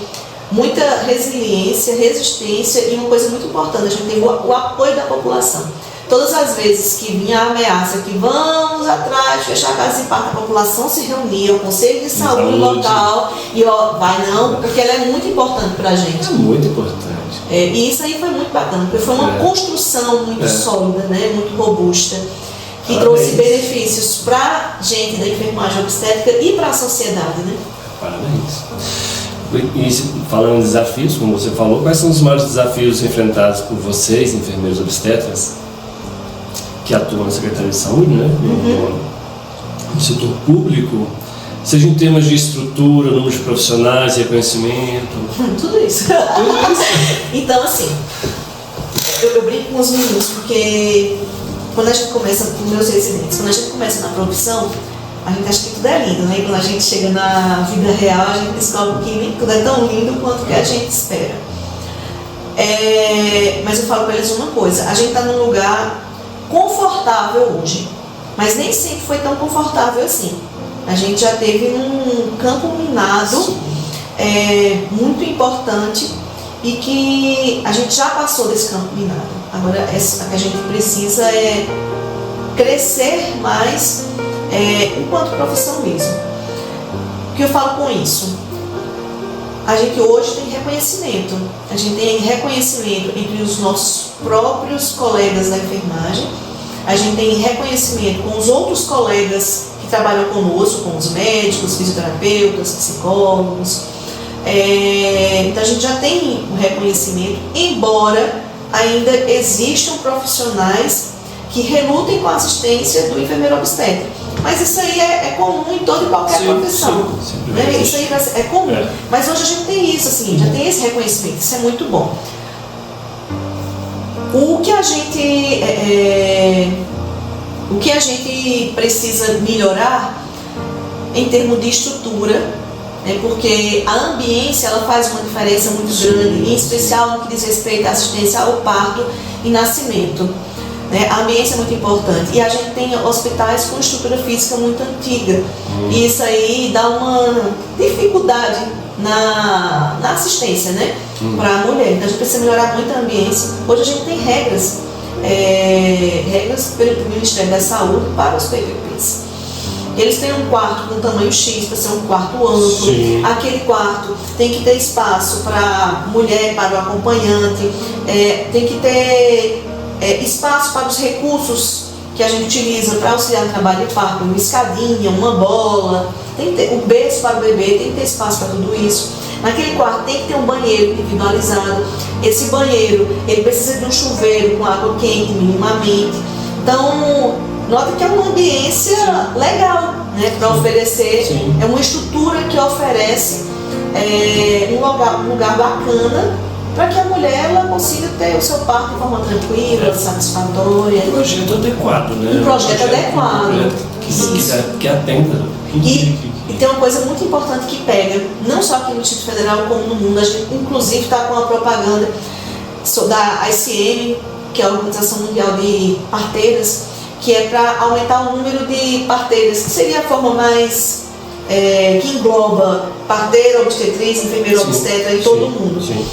muita resiliência, resistência e uma coisa muito importante, a gente teve o apoio da população. Todas as vezes que vinha a ameaça que vamos atrás, fechar a casa de parto, a população se reunia, o Conselho de Saúde local, e vai não, porque ela é muito importante para a gente. É muito importante. E isso aí foi muito bacana, porque foi uma construção muito sólida, né, muito robusta, que trouxe benefícios para a gente da enfermagem obstétrica e para a sociedade, né? Parabéns. E falando em desafios, como você falou, quais são os maiores desafios enfrentados por vocês, enfermeiros obstetras, que atuam na Secretaria de Saúde, né? No setor público, seja em termos de estrutura, número de profissionais, reconhecimento? Tudo isso. Tudo isso. Então, assim, eu brinco com os meninos, porque quando a gente começa, com meus residentes, quando a gente começa na profissão, a gente acha que tudo é lindo, né? E quando a gente chega na vida real, a gente descobre que nem tudo é tão lindo quanto que a gente espera. Mas eu falo para eles uma coisa, a gente está num lugar confortável hoje, mas nem sempre foi tão confortável assim. A gente já teve um campo minado muito importante e que a gente já passou desse campo minado. Agora, o que a gente precisa é crescer mais enquanto profissão mesmo. O que eu falo com isso? A gente hoje tem reconhecimento. A gente tem reconhecimento entre os nossos próprios colegas da enfermagem. A gente tem reconhecimento com os outros colegas que trabalham conosco, com os médicos, fisioterapeutas, psicólogos. Então a gente já tem um reconhecimento, embora ainda existam profissionais que relutem com a assistência do enfermeiro obstetra. Mas isso aí é comum em toda e qualquer profissão. Né? Isso aí é comum. Mas hoje a gente tem isso, assim, já tem esse reconhecimento, isso é muito bom. O que a gente precisa melhorar em termos de estrutura, porque a ambiência ela faz uma diferença muito grande, em especial no que diz respeito à assistência ao parto e nascimento. A ambiência é muito importante e a gente tem hospitais com estrutura física muito antiga e isso aí dá uma dificuldade na assistência, né? Para a mulher. Então a gente precisa melhorar muito a ambiência. Hoje a gente tem regras pelo Ministério da Saúde para os PPPs. Eles têm um quarto com tamanho X para ser um quarto amplo. Sim. Aquele quarto tem que ter espaço para mulher, para o acompanhante, tem que ter espaço para os recursos que a gente utiliza para auxiliar no trabalho de parto, uma escadinha, uma bola, tem que ter o berço para o bebê, tem que ter espaço para tudo isso. Naquele quarto tem que ter um banheiro individualizado. Esse banheiro, ele precisa de um chuveiro com água quente minimamente. Então, nota que é uma ambiência legal, né, para oferecer. Sim. É uma estrutura que oferece um lugar bacana para que a mulher ela consiga ter o seu parto de forma tranquila, satisfatória. Um projeto adequado, né? Um projeto adequado. Que atenda. E tem uma coisa muito importante que pega, não só aqui no Distrito Federal, como no mundo. A gente, inclusive, está com uma propaganda da ICM, que é a Organização Mundial de Parteiras, que é para aumentar o número de parteiras, que seria a forma mais que engloba parteira, obstetriz, enfermeira obstetra em todo o mundo. Sim.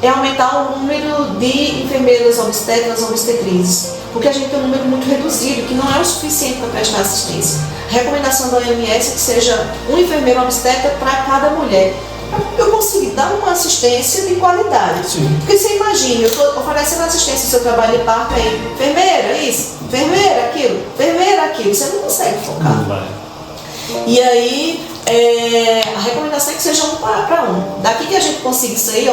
É aumentar o número de enfermeiras obstetras e obstetrizes, porque a gente tem um número muito reduzido, que não é o suficiente para prestar assistência. A recomendação da OMS é que seja um enfermeiro obstetra para cada mulher. eu conseguir dar uma assistência de qualidade. Sim. Porque você imagina, eu estou oferecendo assistência no seu trabalho de parto aí, enfermeira, isso, enfermeira, aquilo, você não consegue focar. Não vai. E aí, a recomendação é que seja um para um. Daqui que a gente consiga isso aí,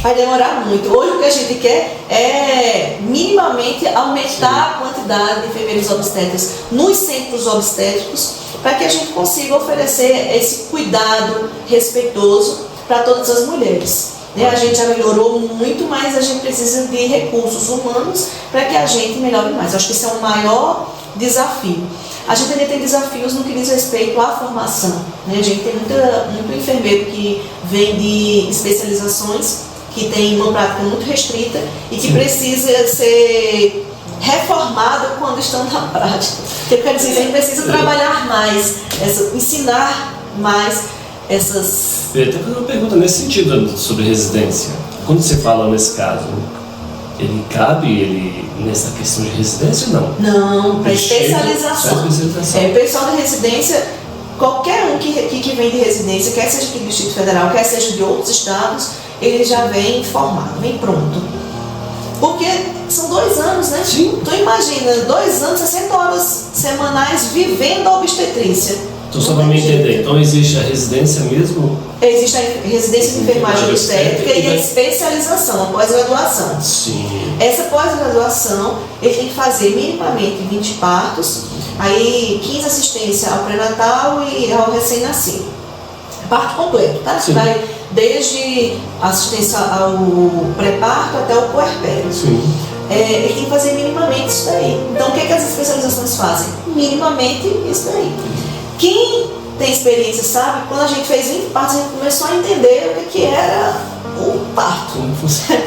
vai demorar muito. Hoje o que a gente quer é minimamente aumentar a quantidade de enfermeiros obstetras nos centros obstétricos, para que a gente consiga oferecer esse cuidado respeitoso para todas as mulheres. A gente já melhorou muito, mas a gente precisa de recursos humanos para que a gente melhore mais. Acho que esse é o maior desafio. A gente ainda tem desafios no que diz respeito à formação. A gente tem muito enfermeiro que vem de especializações, que tem uma prática muito restrita e que precisa ser reformado quando estão na prática. Porque quer dizer, a gente precisa trabalhar mais, ensinar mais essas... Eu até fazer uma pergunta nesse sentido sobre residência. Quando você fala nesse caso, ele cabe nessa questão de residência ou não? Não, para especialização. O pessoal de residência, qualquer um que vem de residência, quer seja aqui do Distrito Federal, quer seja de outros estados, ele já vem formado, vem pronto. Porque são 2 anos, né? Sim. Tu imagina, 2 anos, 60 horas semanais vivendo a obstetrícia. Então, só para me entender, então existe a residência mesmo? Existe a residência de enfermagem obstétrica e a especialização, a pós-graduação. Sim. Essa pós-graduação, ele tem que fazer minimamente 20 partos, aí 15 assistência ao pré-natal e ao recém-nascido. Parto completo, tá? Sim. Vai desde assistência ao pré-parto até o puerpério. Sim. Ele tem que fazer minimamente isso daí. Então, o que as especializações fazem? Minimamente isso daí. Quem tem experiência sabe, quando a gente fez 20 partos, a gente começou a entender o que era o parto. Como funciona?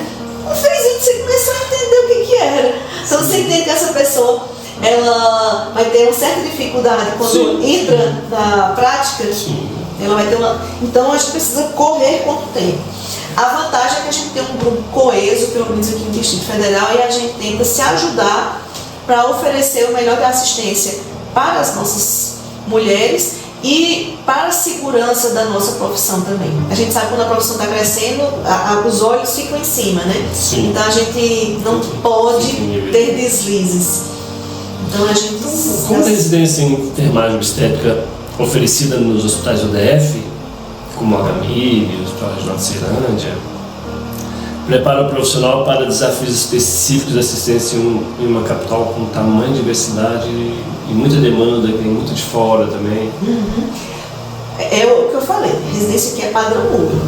Não fez 20, você começou a entender o que era. Então, você entende que essa pessoa ela vai ter uma certa dificuldade quando entra na prática. Sim. Ela vai ter uma... Então a gente precisa correr quanto tempo. A vantagem é que a gente tem um grupo coeso, pelo menos aqui no Distrito Federal, e a gente tenta se ajudar para oferecer o melhor da assistência para as nossas mulheres e para a segurança da nossa profissão também. A gente sabe que quando a profissão está crescendo, os olhos ficam em cima, né? Sim. Então a gente não pode ter deslizes. Então a gente... Como a residência em enfermagem obstétrica oferecida nos hospitais do DF, como a Gamilha, o Hospital Regional de Ceilândia, prepara o profissional para desafios específicos de assistência em uma capital com tamanha diversidade e muita demanda, e muito de fora também. É o que eu falei, a residência aqui é padrão ouro.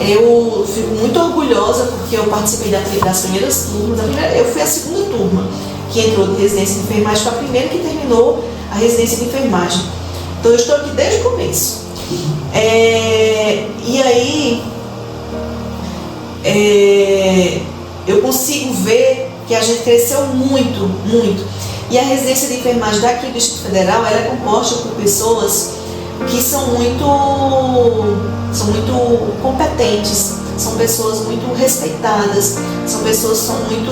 Eu fico muito orgulhosa porque eu participei das primeiras turmas, eu fui a segunda turma que entrou de residência de enfermagem, foi a primeira que terminou a residência de enfermagem. Então eu estou aqui desde o começo. E aí eu consigo ver que a gente cresceu muito, muito. E a residência de enfermagem daqui do Distrito Federal, ela é composta por pessoas que são muito competentes, são pessoas muito respeitadas, são pessoas que são muito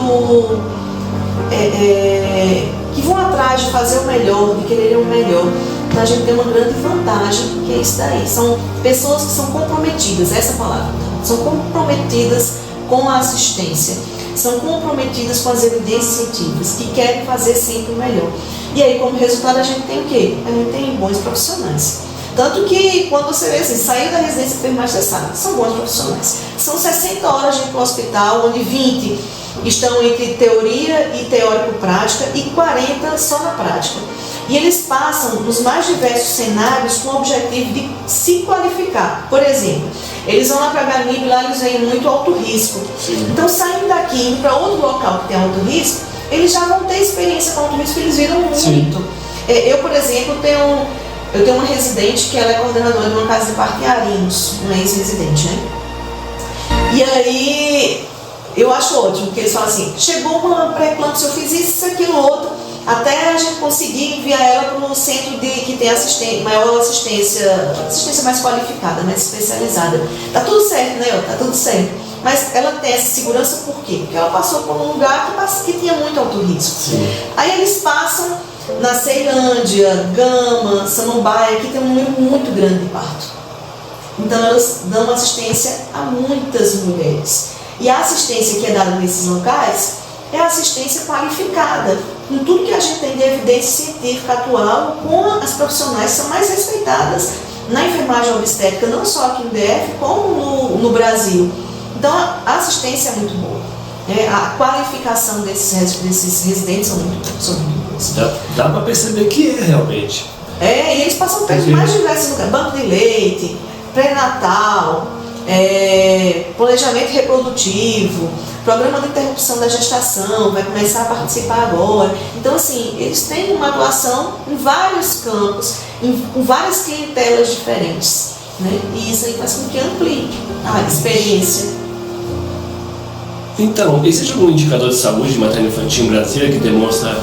que vão atrás de fazer o melhor, de querer o melhor. Então a gente tem uma grande vantagem, que é isso daí. São pessoas que são comprometidas, essa palavra, são comprometidas com a assistência, são comprometidas com as evidências científicas, que querem fazer sempre o melhor. E aí, como resultado, a gente tem o quê? A gente tem bons profissionais. Tanto que, quando você vê assim, saiu da residência de enfermagem, você sabe, são bons profissionais. São 60 horas de ir para o hospital, onde 20 estão entre teoria e teórico-prática e 40 só na prática. E eles passam nos mais diversos cenários com o objetivo de se qualificar. Por exemplo, eles vão lá para a Gamilha e lá eles veem muito alto risco. Sim. Então, saindo daqui, indo para outro local que tem alto risco, eles já vão ter experiência com alto risco, eles viram muito. Sim. Eu, por exemplo, eu tenho uma residente que ela é coordenadora de uma casa de parto em Arinos, uma ex-residente, né? E aí, eu acho ótimo, porque eles falam assim, chegou uma pré-eclâmpsia, eu fiz isso, aquilo, outro, até a gente conseguir enviar ela para um centro que tem maior assistência mais qualificada, mais especializada. Tá tudo certo, né? Tá tudo certo. Mas ela tem essa segurança por quê? Porque ela passou por um lugar que tinha muito alto risco. Sim. Aí eles passam na Ceilândia, Gama, Samambaia, que tem um número muito grande de parto. Então elas dão assistência a muitas mulheres. E a assistência que é dada nesses locais é assistência qualificada, com tudo que a gente tem de evidência científica atual, com as profissionais que são mais respeitadas na enfermagem obstétrica, não só aqui no DF, como no Brasil. Então a assistência é muito boa. A qualificação desses residentes são muito boas. Dá para perceber que é realmente. E eles passam por mais diversos lugares, banco de leite, pré-natal, planejamento reprodutivo, programa de interrupção da gestação, vai começar a participar agora. Então, assim, eles têm uma atuação em vários campos, com várias clientelas diferentes, né? E isso aí faz com que amplie a experiência. Então, existe algum indicador de saúde materno-infantil em Brasília que demonstra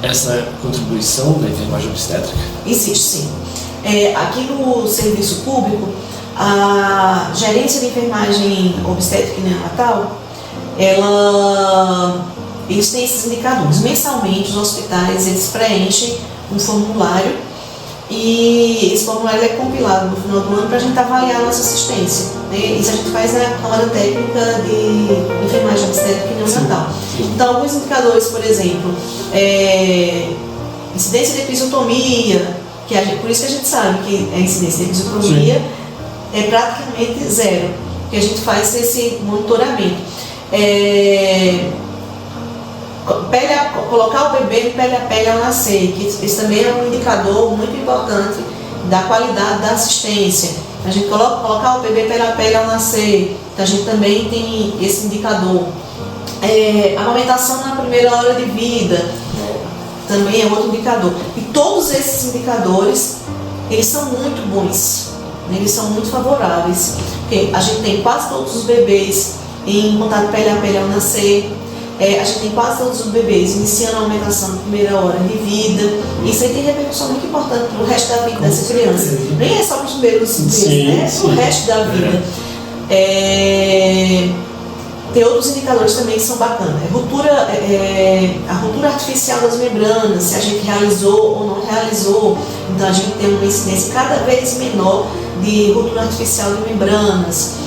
essa contribuição da enfermagem obstétrica? Existe, sim. Aqui no serviço público, a gerência de enfermagem obstétrica e neonatal, eles têm esses indicadores. Mensalmente, os hospitais eles preenchem um formulário e esse formulário é compilado no final do ano para a gente avaliar a nossa assistência. Isso a gente faz na Câmara Técnica de Enfermagem Obstétrica e Neonatal. Então, alguns indicadores, por exemplo, incidência de episiotomia, por isso que a gente sabe que a incidência de episiotomia é praticamente zero, porque a gente faz esse monitoramento. Colocar o bebê pele a pele ao nascer, que isso também é um indicador muito importante da qualidade da assistência. A gente colocar o bebê pele a pele ao nascer, então a gente também tem esse indicador. Amamentação na primeira hora de vida, também é outro indicador. E todos esses indicadores, eles são muito bons, né? Eles são muito favoráveis, porque a gente tem quase todos os bebês em contato pele a pele ao nascer. A gente tem quase todos os bebês iniciando a amamentação na primeira hora de vida. Isso aí tem repercussão muito importante para o resto da vida dessa criança. Nem é só para os primeiros meses, né? Para o resto da vida. Tem outros indicadores também que são bacanas. A ruptura artificial das membranas, se a gente realizou ou não realizou. Então a gente tem uma incidência cada vez menor de ruptura artificial de membranas.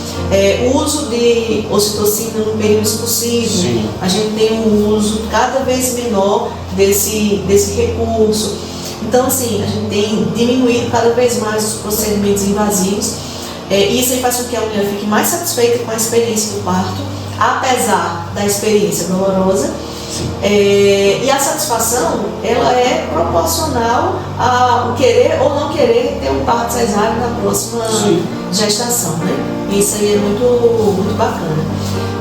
Uso de ocitocina no período expulsivo, a gente tem um uso cada vez menor desse recurso. Então, assim, a gente tem diminuído cada vez mais os procedimentos invasivos. Isso aí faz com que a mulher fique mais satisfeita com a experiência do parto, apesar da experiência dolorosa. E a satisfação, ela é proporcional ao querer ou não querer ter um parto cesáreo na próxima gestação, né? Isso aí é muito bacana.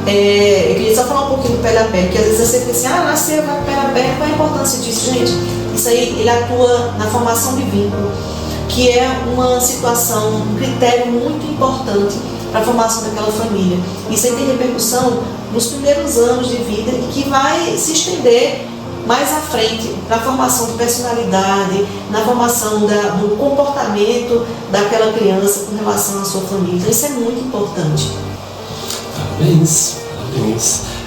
Eu queria só falar um pouquinho do pele a pele, porque às vezes você pensa assim, nasceu vai pele a pele, qual a importância disso, gente? Isso aí, ele atua na formação de vínculo, que é uma situação, um critério muito importante para a formação daquela família. Isso aí tem repercussão nos primeiros anos de vida e que vai se estender mais à frente para a formação de personalidade, na formação do comportamento daquela criança com relação à sua família. Então isso é muito importante. Parabéns.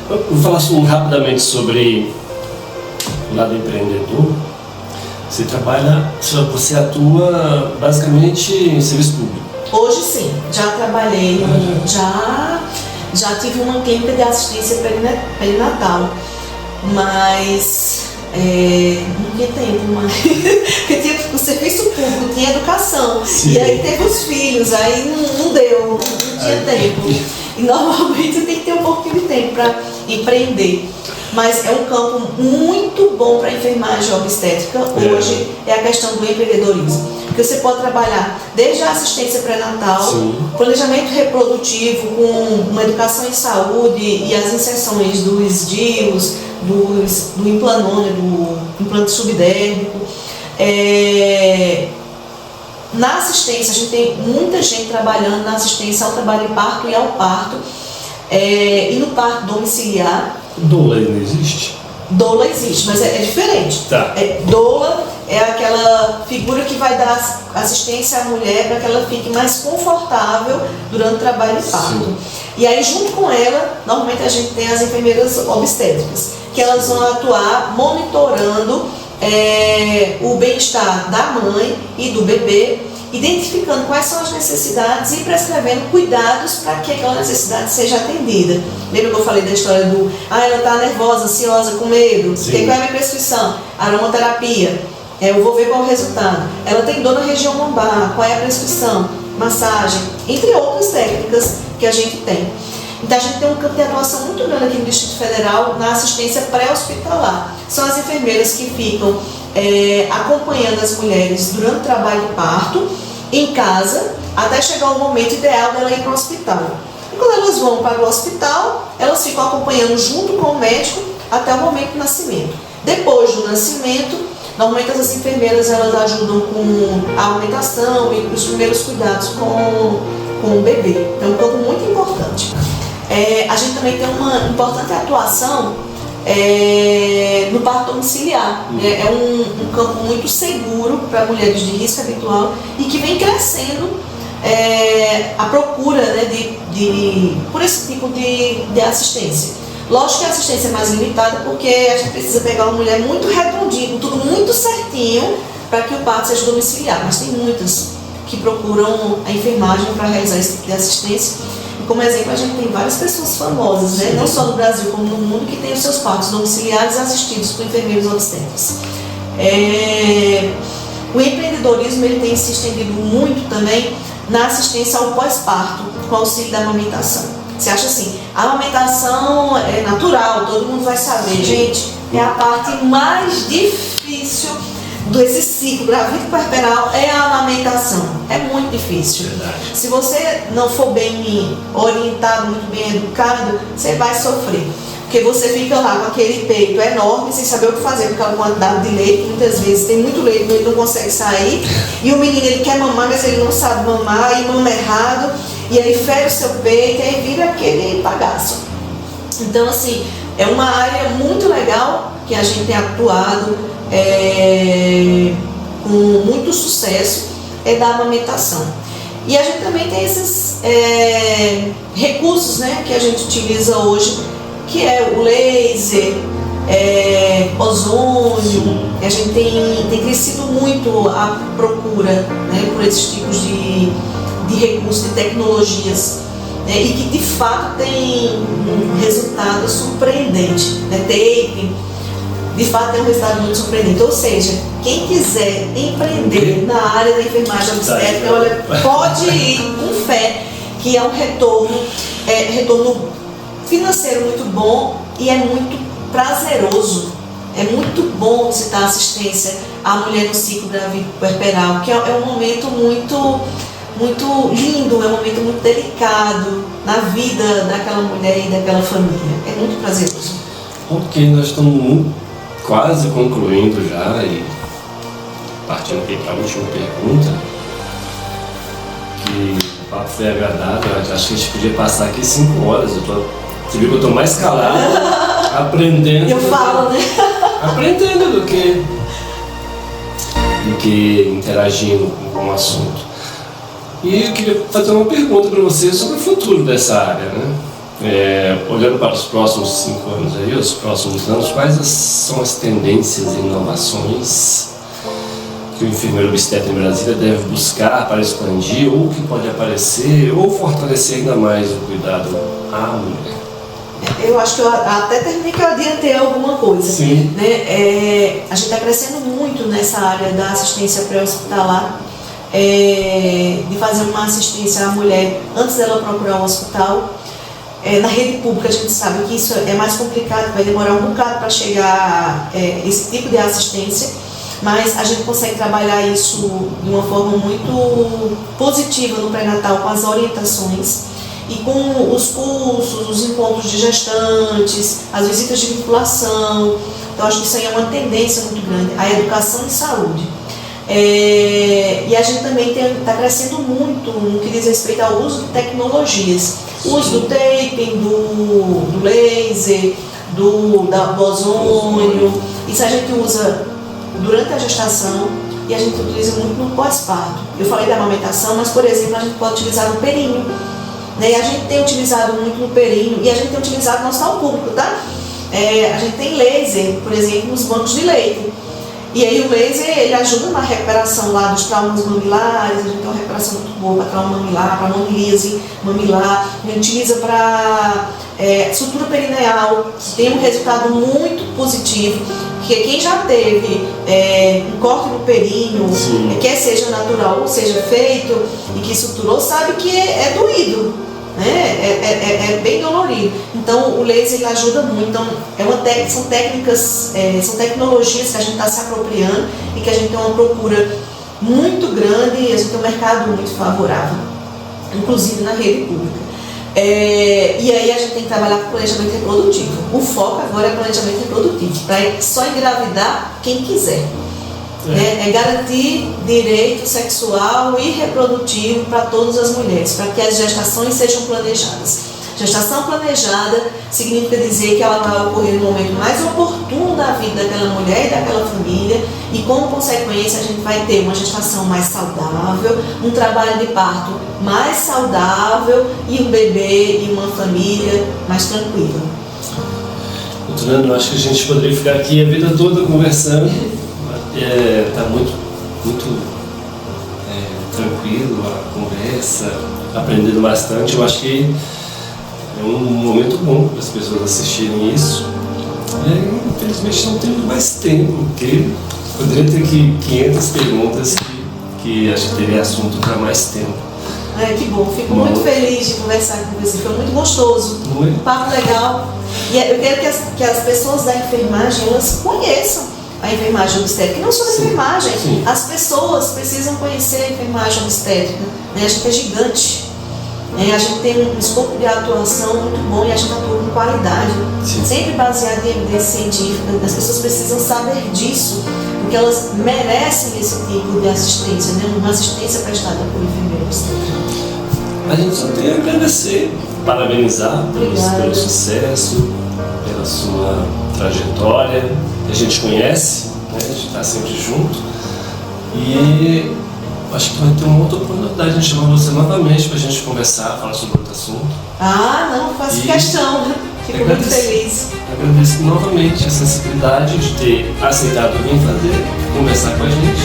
Vou falar rapidamente sobre o lado empreendedor. Você atua basicamente em serviço público. Hoje sim, já trabalhei, já tive uma clínica de assistência perinatal, mas não tinha tempo mais, porque tinha o serviço público, tinha educação, e aí teve os filhos, aí não deu, não tinha tempo. E normalmente tem que ter um pouquinho de tempo para empreender. Mas é um campo muito bom para a enfermagem obstétrica hoje, é a questão do empreendedorismo. Porque você pode trabalhar desde a assistência pré-natal, planejamento reprodutivo, com uma educação em saúde e as inserções dos DIUs, do implanone, do implante subdérmico. Na assistência, a gente tem muita gente trabalhando na assistência ao trabalho de parto e ao parto. E no parto domiciliar. Doula não existe? Doula existe, mas é diferente. Tá. Doula é aquela figura que vai dar assistência à mulher para que ela fique mais confortável durante o trabalho de parto. E aí, junto com ela, normalmente a gente tem as enfermeiras obstétricas, que elas vão atuar monitorando o bem-estar da mãe e do bebê, identificando quais são as necessidades e prescrevendo cuidados para que aquela necessidade seja atendida. Lembra que eu falei da história do ela está nervosa, ansiosa, com medo? Qual é a minha prescrição? Aromaterapia. Eu vou ver qual é o resultado. Ela tem dor na região lombar, qual é a prescrição? Massagem, entre outras técnicas que a gente tem. Então a gente tem um campo de atuação muito grande aqui no Distrito Federal na assistência pré-hospitalar. São as enfermeiras que ficam acompanhando as mulheres durante o trabalho de parto, em casa, até chegar o momento ideal dela ir para o hospital. E quando elas vão para o hospital, elas ficam acompanhando junto com o médico até o momento do nascimento. Depois do nascimento, normalmente as enfermeiras elas ajudam com a amamentação e os primeiros cuidados com o bebê. Então é um campo muito importante. A gente também tem uma importante atuação no parto domiciliar. É um campo muito seguro para mulheres de risco habitual e que vem crescendo a procura, né, por esse tipo de assistência. Lógico que a assistência é mais limitada porque a gente precisa pegar uma mulher muito redondinha, tudo muito certinho para que o parto seja domiciliar, mas tem muitas que procuram a enfermagem para realizar esse tipo de assistência. E como exemplo, a gente tem várias pessoas famosas, né? Não só no Brasil como no mundo, que têm os seus partos domiciliares assistidos por enfermeiros obstetras. O empreendedorismo ele tem se estendido muito também na assistência ao pós-parto, com auxílio da amamentação. Você acha assim, a amamentação é natural, todo mundo vai saber, gente, é a parte mais difícil desse ciclo gravídico-puerperal é a amamentação. É muito difícil. Verdade. Se você não for bem orientado, muito bem educado, você vai sofrer. Porque você fica lá com aquele peito enorme, sem saber o que fazer, com aquela quantidade de leite, muitas vezes tem muito leite, ele não consegue sair, e o menino ele quer mamar, mas ele não sabe mamar, e mama errado, e aí fere o seu peito, e aí vira aquele bagaço. Então, assim, é uma área muito legal que a gente tem atuado com muito sucesso, da amamentação. E a gente também tem esses recursos, né, que a gente utiliza hoje, que é o laser, ozônio. A gente tem crescido muito a procura, né, por esses tipos de recursos, de tecnologias, né, e que de fato tem um resultado surpreendente. Né, tape, de fato tem um resultado muito surpreendente. Ou seja, quem quiser empreender na área da enfermagem obstétrica, olha, pode ir com fé, que é um retorno financeiro muito bom e é muito prazeroso. É muito bom você dar assistência à mulher no ciclo gravídico-puerperal, que é um momento muito lindo, é um momento muito delicado na vida daquela mulher e daquela família. É muito prazeroso. Ok, nós estamos quase concluindo já e partindo aqui para a última pergunta, que o papo foi agradável. Eu acho que a gente podia passar aqui 5 horas. Você viu que eu estou mais calado, aprendendo. Eu falo, né? Aprendendo do que interagindo com o assunto. E eu queria fazer uma pergunta para você sobre o futuro dessa área, né? Olhando para os próximos 5 anos aí, os próximos anos, quais são as tendências e inovações que o enfermeiro obstetra em Brasília deve buscar para expandir, ou que pode aparecer, ou fortalecer ainda mais o cuidado à mulher? Eu acho que eu até terminei que eu adiantei alguma coisa. Sim. Né? A gente está crescendo muito nessa área da assistência pré-hospitalar, de fazer uma assistência à mulher antes dela procurar o hospital. Na rede pública a gente sabe que isso é mais complicado, vai demorar um bocado para chegar esse tipo de assistência, mas a gente consegue trabalhar isso de uma forma muito positiva no pré-natal, com as orientações e com os cursos, os encontros de gestantes, as visitas de vinculação. Então acho que isso aí é uma tendência muito grande, a educação em saúde. E a gente também está crescendo muito no que diz respeito ao uso de tecnologias. O uso do taping, do laser, do ozônio. Isso a gente usa durante a gestação e a gente utiliza muito no pós-parto. Eu falei da amamentação, mas, por exemplo, a gente pode utilizar no períneo. Né? A gente tem utilizado muito no períneo e a gente tem utilizado no hospital público, tá? A gente tem laser, por exemplo, nos bancos de leite. E aí o laser, ele ajuda na recuperação lá dos traumas mamilares, a gente tem uma recuperação muito boa para trauma mamilar, para monilise mamilar, a gente utiliza para sutura perineal, tem um resultado muito positivo, porque quem já teve um corte no períneo, quer seja natural ou seja feito, e que suturou, sabe que é doído. É bem dolorido. Então o laser ele ajuda muito. Então são técnicas, são tecnologias que a gente está se apropriando e que a gente tem uma procura muito grande e a gente tem um mercado muito favorável, inclusive na rede pública. E aí a gente tem que trabalhar com planejamento reprodutivo. O foco agora é planejamento reprodutivo, para só engravidar quem quiser. É garantir direito sexual e reprodutivo para todas as mulheres, para que as gestações sejam planejadas. Gestação planejada significa dizer que ela vai ocorrer no momento mais oportuno da vida daquela mulher e daquela família, e como consequência a gente vai ter uma gestação mais saudável, um trabalho de parto mais saudável e um bebê e uma família mais tranquila. Doutora, eu acho que a gente poderia ficar aqui a vida toda conversando. Está muito tranquilo a conversa, aprendendo bastante. Eu acho que é um momento bom para as pessoas assistirem isso. Infelizmente não temos mais tempo, porque poderia ter 500 perguntas que acho que teria assunto para mais tempo. Que bom, fico muito feliz de conversar com você, foi muito gostoso, um papo legal. E eu quero que as pessoas da enfermagem elas conheçam a enfermagem obstétrica, e não só a enfermagem, as pessoas precisam conhecer a enfermagem obstétrica, né? A gente é gigante, a gente tem um escopo de atuação muito bom e a gente atua com qualidade, sempre baseado em evidência científica. As pessoas precisam saber disso, porque elas merecem esse tipo de assistência, né? Uma assistência prestada por enfermeiro obstétrico. A gente só tem a agradecer, parabenizar pelo sucesso, pela sua trajetória. A gente conhece, né? A gente está sempre junto, e acho que vai ter uma outra oportunidade de chamar você novamente para a gente conversar, falar sobre outro assunto. Não, faço questão, fico muito feliz. Agradeço novamente a sensibilidade de ter aceitado vir conversar com a gente.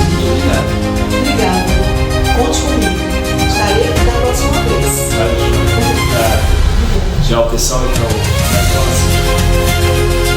Muito obrigado. Obrigada. Conte comigo. Estarei aqui da próxima vez. Tchau, pessoal. Então, até a próxima.